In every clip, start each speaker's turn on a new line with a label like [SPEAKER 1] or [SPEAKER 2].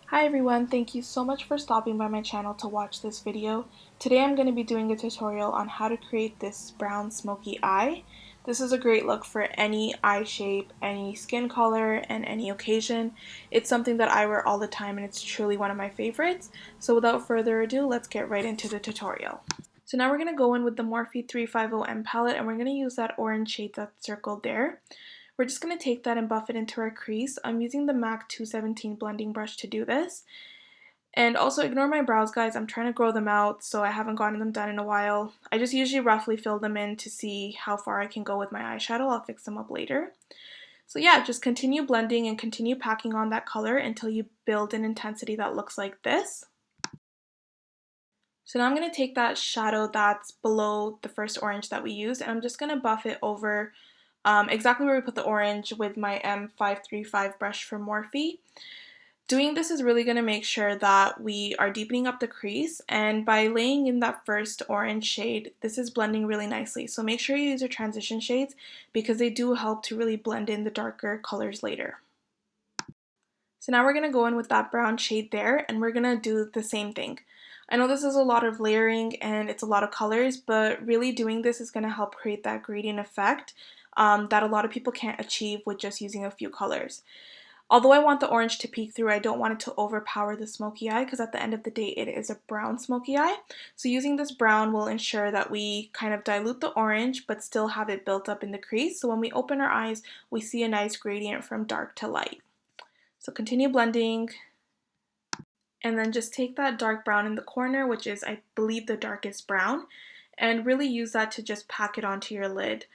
[SPEAKER 1] Hi everyone, thank you so much for stopping by my channel to watch this video. Today I'm going to be doing a tutorial on how to create this brown smoky eye. This is a great look for any eye shape, any skin color, and any occasion. It's something that I wear all the time and it's truly one of my favorites. So without further ado, let's get right into the tutorial. So now we're going to go in with the Morphe 350M palette and we're going to use that orange shade that's circled there. We're just going to take that and buff it into our crease. I'm using the MAC 217 blending brush to do this. And also ignore my brows, guys. I'm trying to grow them out, so I haven't gotten them done in a while. I just usually roughly fill them in to see how far I can go with my eyeshadow. I'll fix them up later. So yeah, just continue blending and continue packing on that color until you build an intensity that looks like this. So now I'm going to take that shadow that's below the first orange that we used, and I'm just going to buff it over exactly where we put the orange with my M535 brush from Morphe. Doing this is really going to make sure that we are deepening up the crease, and by laying in that first orange shade, this is blending really nicely. So make sure you use your transition shades because they do help to really blend in the darker colors later. So now we're going to go in with that brown shade there and we're going to do the same thing. I know this is a lot of layering and it's a lot of colors, but really doing this is going to help create that gradient effect that a lot of people can't achieve with just using a few colors. Although I want the orange to peek through, I don't want it to overpower the smoky eye because at the end of the day it is a brown smoky eye. So using this brown will ensure that we kind of dilute the orange but still have it built up in the crease. So when we open our eyes, we see a nice gradient from dark to light. So continue blending and then just take that dark brown in the corner, which is I believe the darkest brown, and really use that to just pack it onto your lid.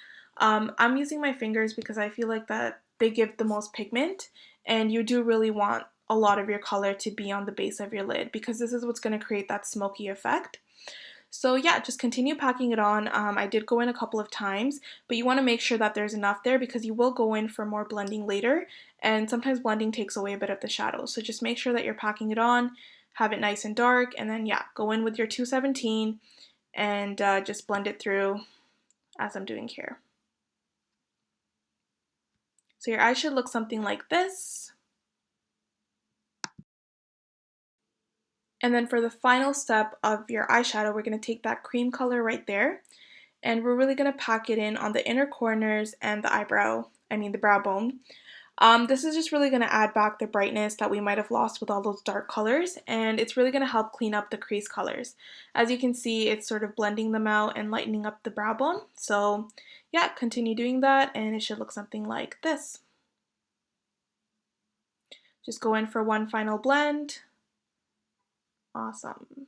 [SPEAKER 1] I'm using my fingers because I feel like that they give the most pigment and you do really want a lot of your color to be on the base of your lid because this is what's going to create that smoky effect. So yeah, just continue packing it on. I did go in a couple of times, but you want to make sure that there's enough there because you will go in for more blending later, and sometimes blending takes away a bit of the shadow. So just make sure that you're packing it on, have it nice and dark, and then yeah, go in with your 217 and just blend it through as I'm doing here. So your eye should look something like this. And then for the final step of your eyeshadow, we're going to take that cream color right there and we're really going to pack it in on the inner corners and the brow bone. This is just really going to add back the brightness that we might have lost with all those dark colors, and it's really going to help clean up the crease colors. As you can see, it's sort of blending them out and lightening up the brow bone. So yeah, continue doing that and it should look something like this. Just go in for one final blend. Awesome.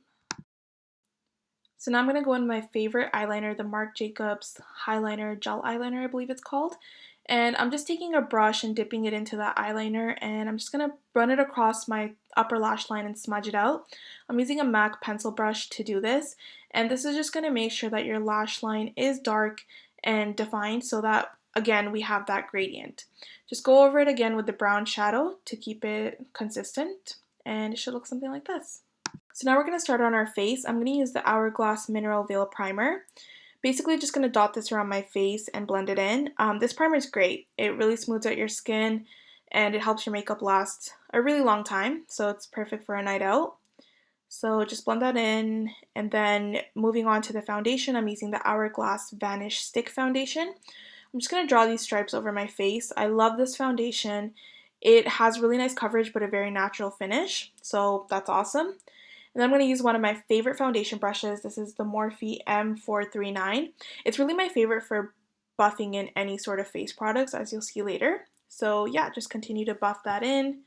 [SPEAKER 1] So now I'm going to go in my favorite eyeliner, the Marc Jacobs Highliner Gel Eyeliner, I believe it's called. And I'm just taking a brush and dipping it into that eyeliner, and I'm just going to run it across my upper lash line and smudge it out. I'm using a MAC pencil brush to do this, and this is just going to make sure that your lash line is dark and defined so that, again, we have that gradient. Just go over it again with the brown shadow to keep it consistent, and it should look something like this. So now we're going to start on our face. I'm going to use the Hourglass Mineral Veil Primer. Basically just going to dot this around my face and blend it in. This primer is great. It really smooths out your skin and it helps your makeup last a really long time. So it's perfect for a night out. So just blend that in, and then moving on to the foundation, I'm using the Hourglass Vanish Stick Foundation. I'm just going to draw these stripes over my face. I love this foundation. It has really nice coverage but a very natural finish, so that's awesome. And then I'm going to use one of my favorite foundation brushes. This is the Morphe M439. It's really my favorite for buffing in any sort of face products, as you'll see later. So yeah, just continue to buff that in.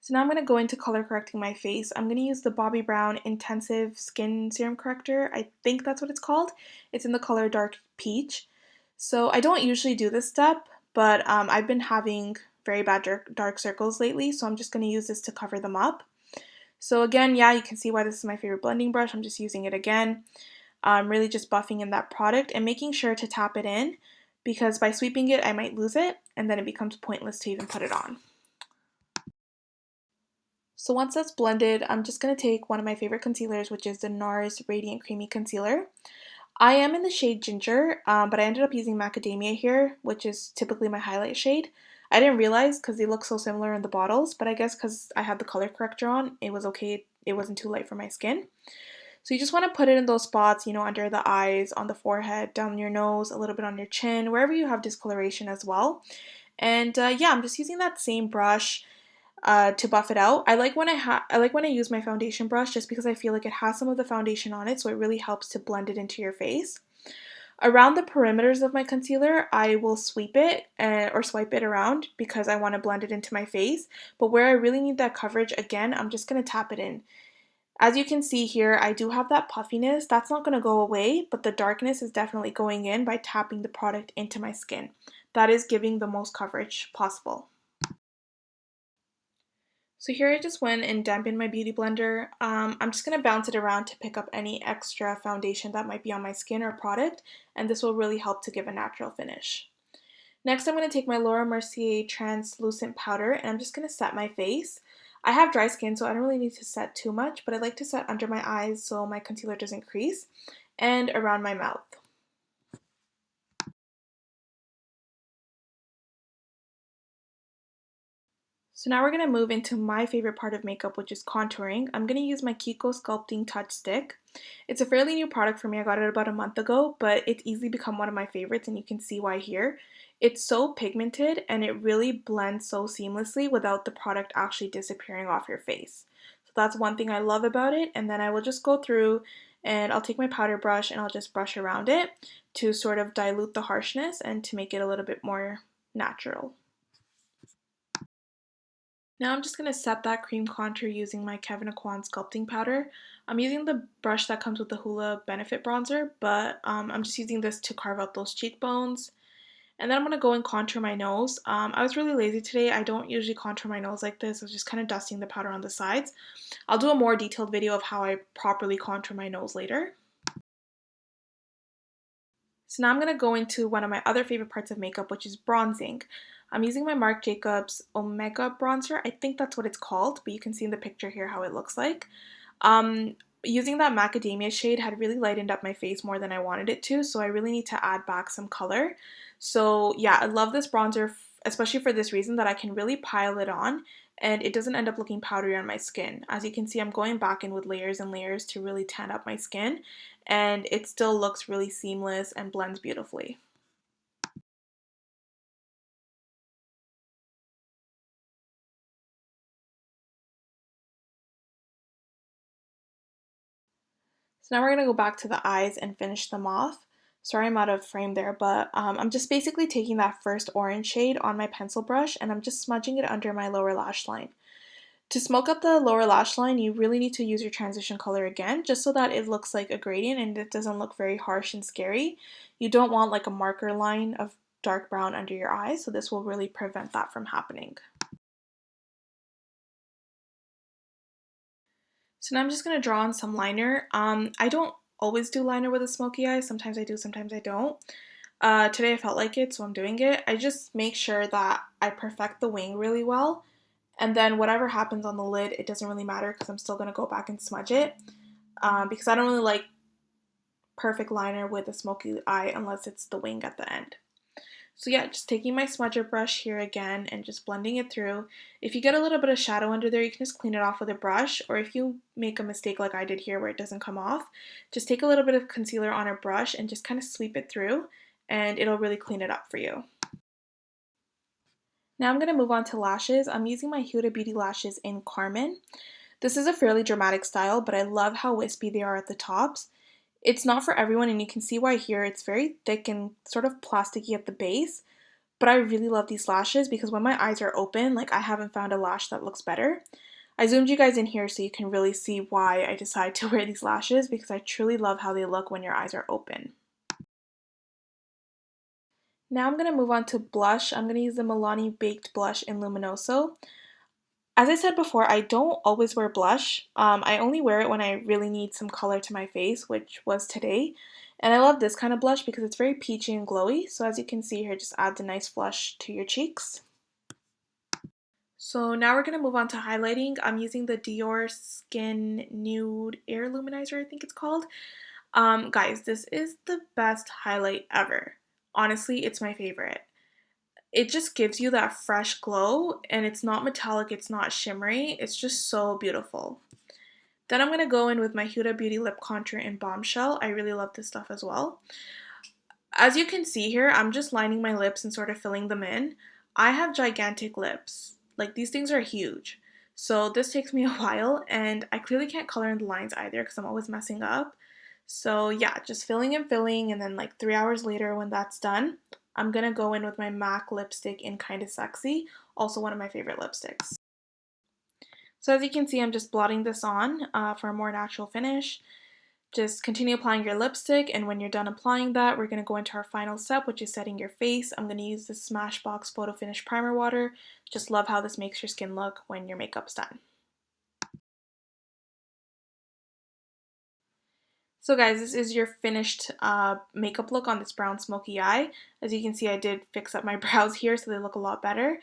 [SPEAKER 1] So now I'm going to go into color correcting my face. I'm going to use the Bobbi Brown Intensive Skin Serum Corrector. I think that's what it's called. It's in the color Dark Peach. So I don't usually do this step, but I've been having very bad dark circles lately, so I'm just going to use this to cover them up. So again, yeah, you can see why this is my favorite blending brush. I'm just using it again. I'm really just buffing in that product and making sure to tap it in because by sweeping it, I might lose it and then it becomes pointless to even put it on. So once that's blended, I'm just going to take one of my favorite concealers, which is the Nars Radiant Creamy Concealer. I am in the shade Ginger, but I ended up using Macadamia here, which is typically my highlight shade. I didn't realize because they look so similar in the bottles, but I guess because I had the color corrector on, it was okay. It wasn't too light for my skin. So you just want to put it in those spots, under the eyes, on the forehead, down your nose, a little bit on your chin, wherever you have discoloration as well. And yeah, I'm just using that same brush to buff it out. I like when I use my foundation brush just because I feel like it has some of the foundation on it, so it really helps to blend it into your face. Around the perimeters of my concealer, I will sweep it or swipe it around because I want to blend it into my face. But where I really need that coverage, again, I'm just going to tap it in. As you can see here, I do have that puffiness. That's not going to go away, but the darkness is definitely going in by tapping the product into my skin. That is giving the most coverage possible. So here I just went and dampened my beauty blender. I'm just going to bounce it around to pick up any extra foundation that might be on my skin or product, and this will really help to give a natural finish. Next, I'm going to take my Laura Mercier translucent powder, and I'm just going to set my face. I have dry skin, so I don't really need to set too much, but I like to set under my eyes so my concealer doesn't crease, and around my mouth. So now we're going to move into my favorite part of makeup, which is contouring. I'm going to use my KIKO Sculpting Touch Stick. It's a fairly new product for me. I got it about a month ago, but it's easily become one of my favorites, and you can see why here. It's so pigmented, and it really blends so seamlessly without the product actually disappearing off your face. So that's one thing I love about it, and then I will just go through and I'll take my powder brush and I'll just brush around it to sort of dilute the harshness and to make it a little bit more natural. Now I'm just going to set that cream contour using my Kevyn Aucoin sculpting powder. I'm using the brush that comes with the Huda Benefit Bronzer, but I'm just using this to carve out those cheekbones. And then I'm going to go and contour my nose. I was really lazy today. I don't usually contour my nose like this. I was just kind of dusting the powder on the sides. I'll do a more detailed video of how I properly contour my nose later. So now I'm going to go into one of my other favorite parts of makeup, which is bronzing. I'm using my Marc Jacobs Omega bronzer. I think that's what it's called, but you can see in the picture here how it looks like. Using that macadamia shade had really lightened up my face more than I wanted it to, so I really need to add back some color. So yeah, I love this bronzer, especially for this reason that I can really pile it on and it doesn't end up looking powdery on my skin. As you can see, I'm going back in with layers and layers to really tan up my skin, and it still looks really seamless and blends beautifully. So now we're going to go back to the eyes and finish them off. Sorry I'm out of frame there, but I'm just basically taking that first orange shade on my pencil brush and I'm just smudging it under my lower lash line. To smoke up the lower lash line, you really need to use your transition color again, just so that it looks like a gradient and it doesn't look very harsh and scary. You don't want like a marker line of dark brown under your eyes, so this will really prevent that from happening. So now I'm just going to draw on some liner. I don't always do liner with a smoky eye. Sometimes I do, sometimes I don't. Today I felt like it, so I'm doing it. I just make sure that I perfect the wing really well. And then whatever happens on the lid, it doesn't really matter because I'm still going to go back and smudge it. Because I don't really like perfect liner with a smoky eye unless it's the wing at the end. So yeah, just taking my smudger brush here again and just blending it through. If you get a little bit of shadow under there, you can just clean it off with a brush, or if you make a mistake like I did here where it doesn't come off, just take a little bit of concealer on a brush and just kind of sweep it through and it'll really clean it up for you. Now I'm going to move on to lashes. I'm using my Huda Beauty lashes in Carmen. This is a fairly dramatic style, but I love how wispy they are at the tops. It's not for everyone, and you can see why here. It's very thick and sort of plasticky at the base, but I really love these lashes because when my eyes are open, like I haven't found a lash that looks better. I zoomed you guys in here so you can really see why I decided to wear these lashes because I truly love how they look when your eyes are open. Now I'm going to move on to blush. I'm going to use the Milani Baked Blush in Luminoso. As I said before, I don't always wear blush. I only wear it when I really need some color to my face, which was today. And I love this kind of blush because it's very peachy and glowy. So as you can see here, it just adds a nice flush to your cheeks. So now we're going to move on to highlighting. I'm using the Diorskin Nude Air Luminizer, I think it's called. Guys, this is the best highlight ever. Honestly, it's my favorite. it just gives you that fresh glow, and it's not metallic, it's not shimmery, it's just so beautiful. Then I'm going to go in with my Huda Beauty Lip Contour in Bombshell. I really love this stuff as well. As you can see here, I'm just lining my lips and sort of filling them in. I have gigantic lips. Like, these things are huge. So this takes me a while, and I clearly can't color in the lines either because I'm always messing up. So yeah, just filling and filling, and then like 3 hours later when that's done, I'm gonna go in with my MAC lipstick in Kinda Sexy, also one of my favorite lipsticks. So as you can see, I'm just blotting this on for a more natural finish. Just continue applying your lipstick, and when you're done applying that, we're going to go into our final step, which is setting your face. I'm going to use the Smashbox Photo Finish Primer Water. Just love how this makes your skin look when your makeup's done. So guys, this is your finished makeup look on this brown smoky eye. As you can see, I did fix up my brows here so they look a lot better.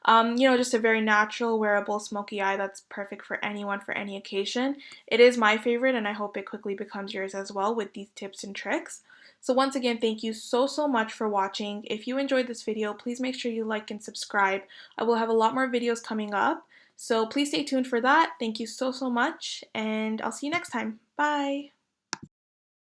[SPEAKER 1] You know, just a very natural, wearable smoky eye that's perfect for anyone for any occasion. It is my favorite, and I hope it quickly becomes yours as well with these tips and tricks. So once again, thank you so much for watching. If you enjoyed this video, please make sure you like and subscribe. I will have a lot more videos coming up, so please stay tuned for that. Thank you so much, and I'll see you next time. Bye!